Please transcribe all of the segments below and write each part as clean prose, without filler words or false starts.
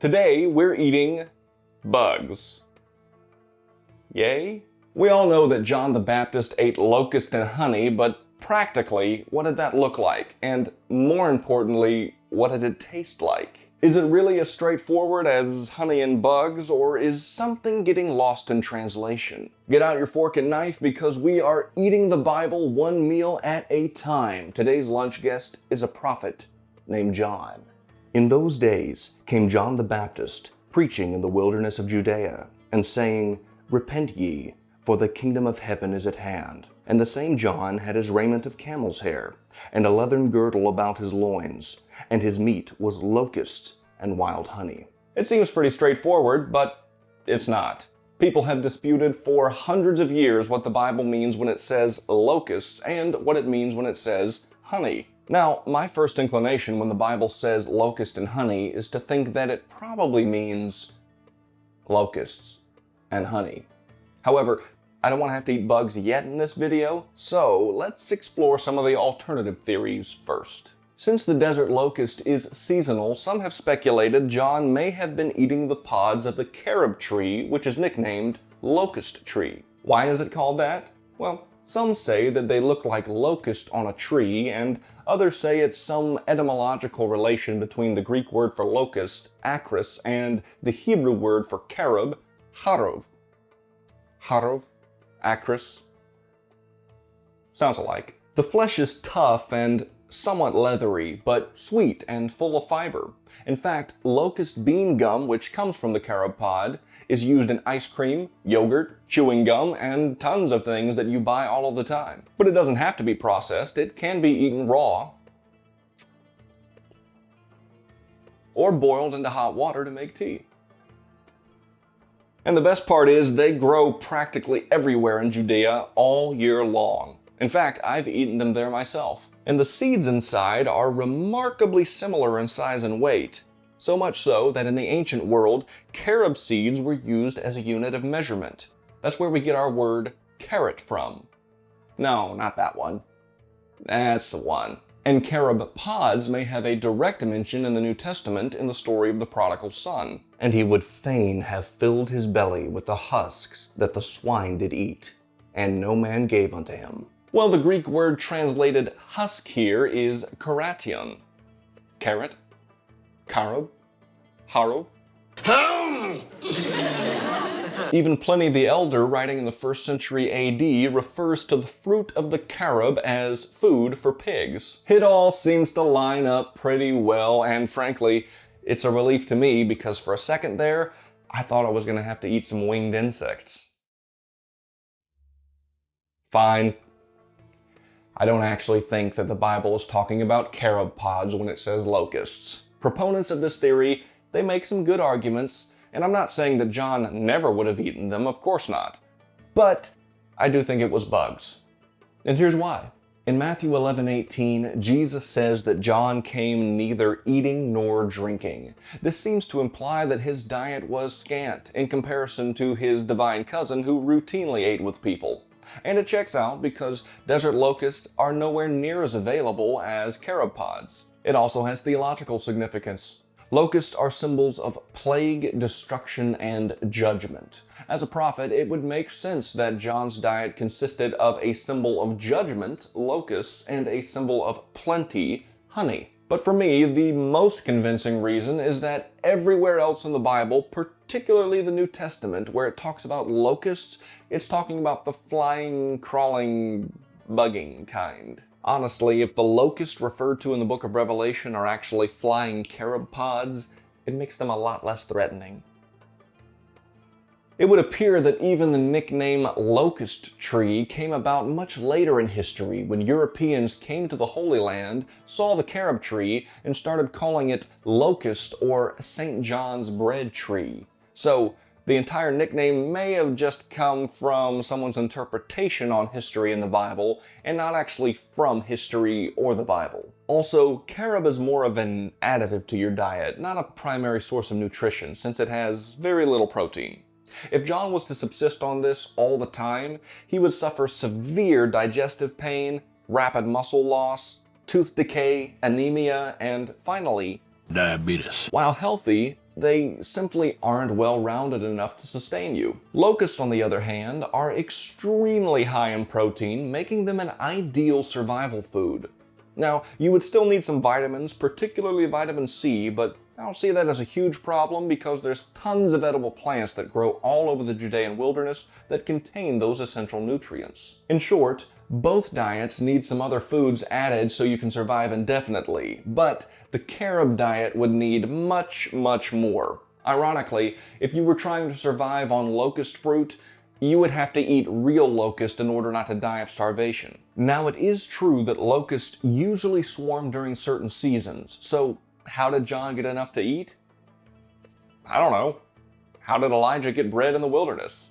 Today, we're eating bugs. Yay? We all know that John the Baptist ate locust and honey, but practically, what did that look like? And more importantly, what did it taste like? Is it really as straightforward as honey and bugs, or is something getting lost in translation? Get out your fork and knife because we are eating the Bible one meal at a time. Today's lunch guest is a prophet named John. In those days came John the Baptist, preaching in the wilderness of Judea, and saying, "Repent ye, for the kingdom of heaven is at hand." And the same John had his raiment of camel's hair, and a leathern girdle about his loins, and his meat was locust and wild honey. It seems pretty straightforward, but it's not. People have disputed for hundreds of years what the Bible means when it says locust and what it means when it says honey. Now, my first inclination when the Bible says locust and honey is to think that it probably means locusts and honey. However, I don't want to have to eat bugs yet in this video, so let's explore some of the alternative theories first. Since the desert locust is seasonal, some have speculated John may have been eating the pods of the carob tree, which is nicknamed locust tree. Why is it called that? Well, some say that they look like locust on a tree, and others say it's some etymological relation between the Greek word for locust, akris, and the Hebrew word for carob, harov. Harov, akris, sounds alike. The flesh is tough and somewhat leathery, but sweet and full of fiber. In fact, locust bean gum, which comes from the carob pod, is used in ice cream, yogurt, chewing gum, and tons of things that you buy all of the time. But it doesn't have to be processed. It can be eaten raw or boiled into hot water to make tea. And the best part is they grow practically everywhere in Judea all year long. In fact, I've eaten them there myself. And the seeds inside are remarkably similar in size and weight. So much so that in the ancient world, carob seeds were used as a unit of measurement. That's where we get our word carrot from. No, not that one. That's the one. And carob pods may have a direct mention in the New Testament in the story of the prodigal son. And he would fain have filled his belly with the husks that the swine did eat, and no man gave unto him. Well, the Greek word translated husk here is karation. Carrot? Carob? Harov? Even Pliny the Elder, writing in the 1st century AD, refers to the fruit of the carob as food for pigs. It all seems to line up pretty well, and frankly, it's a relief to me because for a second there, I thought I was going to have to eat some winged insects. Fine. I don't actually think that the Bible is talking about carob pods when it says locusts. Proponents of this theory, they make some good arguments, and I'm not saying that John never would have eaten them, of course not. But I do think it was bugs. And here's why. In Matthew 11:18, Jesus says that John came neither eating nor drinking. This seems to imply that his diet was scant in comparison to his divine cousin who routinely ate with people. And it checks out because desert locusts are nowhere near as available as carob pods. It also has theological significance. Locusts are symbols of plague, destruction, and judgment. As a prophet, it would make sense that John's diet consisted of a symbol of judgment, locusts, and a symbol of plenty, honey. But for me, the most convincing reason is that everywhere else in the Bible, particularly the New Testament, where it talks about locusts, it's talking about the flying, crawling, bugging kind. Honestly, if the locusts referred to in the book of Revelation are actually flying carob pods, it makes them a lot less threatening. It would appear that even the nickname locust tree came about much later in history when Europeans came to the Holy Land, saw the carob tree, and started calling it locust or St. John's bread tree. So the entire nickname may have just come from someone's interpretation on history in the Bible and not actually from history or the Bible. Also, carob is more of an additive to your diet, not a primary source of nutrition since it has very little protein. If John was to subsist on this all the time, he would suffer severe digestive pain, rapid muscle loss, tooth decay, anemia, and finally, diabetes. While healthy, they simply aren't well-rounded enough to sustain you. Locusts, on the other hand, are extremely high in protein, making them an ideal survival food. Now, you would still need some vitamins, particularly vitamin C, but I don't see that as a huge problem because there's tons of edible plants that grow all over the Judean wilderness that contain those essential nutrients. In short, both diets need some other foods added so you can survive indefinitely, but the carob diet would need much, much more. Ironically, if you were trying to survive on locust fruit, you would have to eat real locust in order not to die of starvation. Now, it is true that locusts usually swarm during certain seasons, so how did John get enough to eat? I don't know. How did Elijah get bread in the wilderness?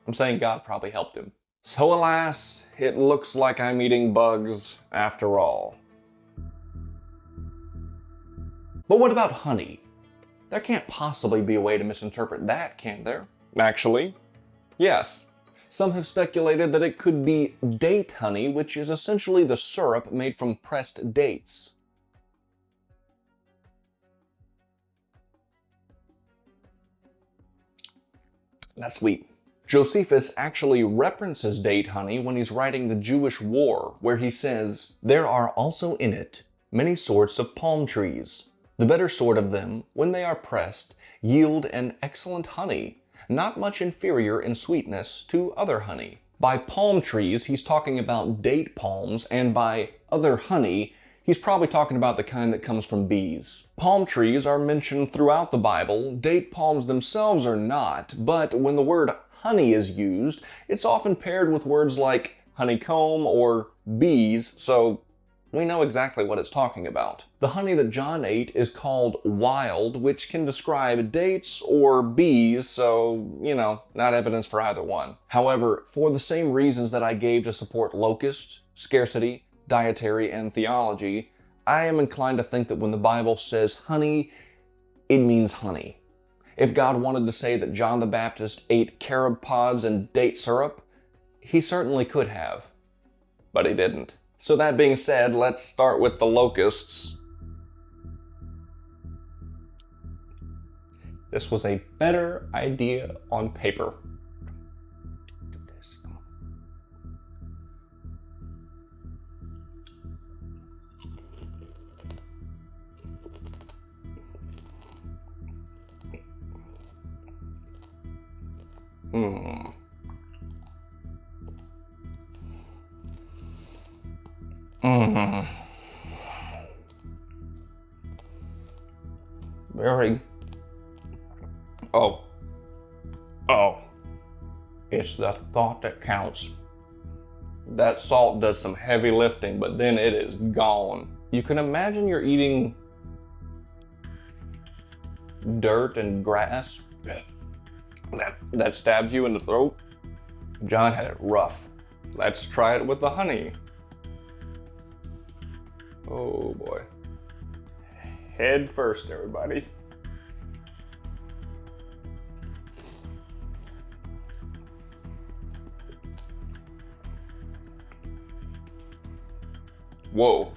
I'm saying God probably helped him. So alas, it looks like I'm eating bugs after all. But what about honey? There can't possibly be a way to misinterpret that, can there? Actually, yes. Some have speculated that it could be date honey, which is essentially the syrup made from pressed dates. That's sweet. Josephus actually references date honey when he's writing the Jewish War, where he says, "There are also in it many sorts of palm trees. The better sort of them, when they are pressed, yield an excellent honey, not much inferior in sweetness to other honey." By palm trees, he's talking about date palms, and by other honey, he's probably talking about the kind that comes from bees. Palm trees are mentioned throughout the Bible. Date palms themselves are not, but when the word honey is used, it's often paired with words like honeycomb or bees, so we know exactly what it's talking about. The honey that John ate is called wild, which can describe dates or bees, so, not evidence for either one. However, for the same reasons that I gave to support locust, scarcity, dietary, and theology, I am inclined to think that when the Bible says honey, it means honey. If God wanted to say that John the Baptist ate carob pods and date syrup, he certainly could have. But he didn't. So that being said, let's start with the locusts. This was a better idea on paper. Do this. Very... Oh. It's the thought that counts. That salt does some heavy lifting, but then it is gone. You can imagine you're eating dirt and grass that stabs you in the throat. John had it rough. Let's try it with the honey. Oh boy. Head first, everybody. Whoa.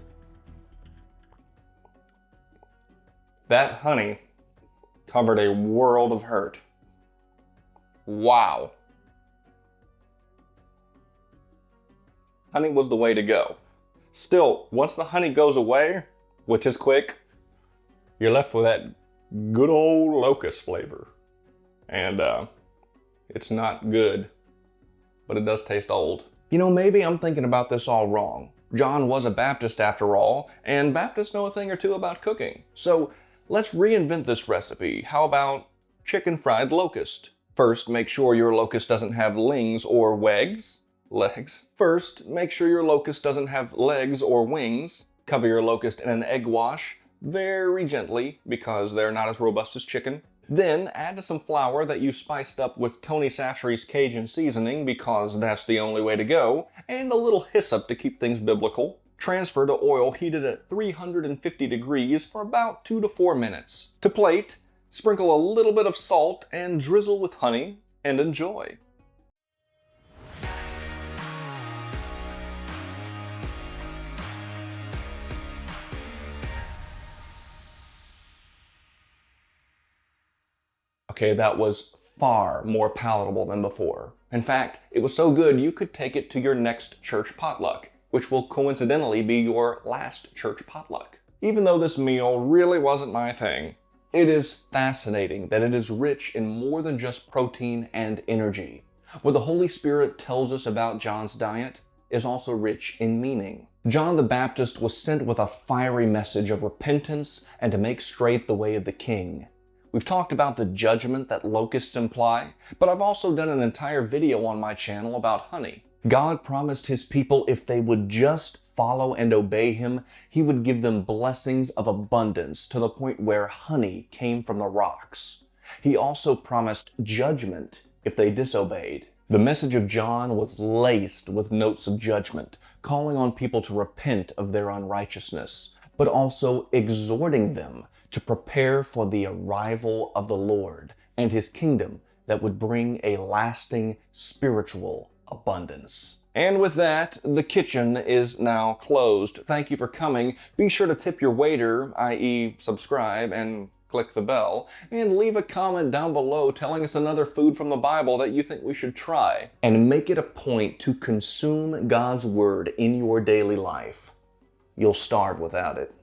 That honey covered a world of hurt. Wow. Honey was the way to go. Still, once the honey goes away, which is quick, you're left with that good old locust flavor. And it's not good, but it does taste old. Maybe I'm thinking about this all wrong. John was a Baptist after all, and Baptists know a thing or two about cooking. So let's reinvent this recipe. How about chicken fried locust? First, make sure your locust doesn't have legs or legs. First, make sure your locust doesn't have legs or wings. Cover your locust in an egg wash very gently because they're not as robust as chicken. Then add some flour that you spiced up with Tony Chachere's Cajun seasoning because that's the only way to go, and a little hyssop to keep things biblical. Transfer to oil heated at 350 degrees for about 2 to 4 minutes. To plate, sprinkle a little bit of salt and drizzle with honey, and enjoy. Okay, that was far more palatable than before. In fact, it was so good you could take it to your next church potluck, which will coincidentally be your last church potluck. Even though this meal really wasn't my thing, it is fascinating that it is rich in more than just protein and energy. What the Holy Spirit tells us about John's diet is also rich in meaning. John the Baptist was sent with a fiery message of repentance and to make straight the way of the King. We've talked about the judgment that locusts imply, but I've also done an entire video on my channel about honey. God promised His people if they would just follow and obey Him, He would give them blessings of abundance to the point where honey came from the rocks. He also promised judgment if they disobeyed. The message of John was laced with notes of judgment, calling on people to repent of their unrighteousness, but also exhorting them to prepare for the arrival of the Lord and His kingdom that would bring a lasting spiritual abundance. And with that, the kitchen is now closed. Thank you for coming. Be sure to tip your waiter, i.e. subscribe and click the bell, and leave a comment down below telling us another food from the Bible that you think we should try. And make it a point to consume God's Word in your daily life. You'll starve without it.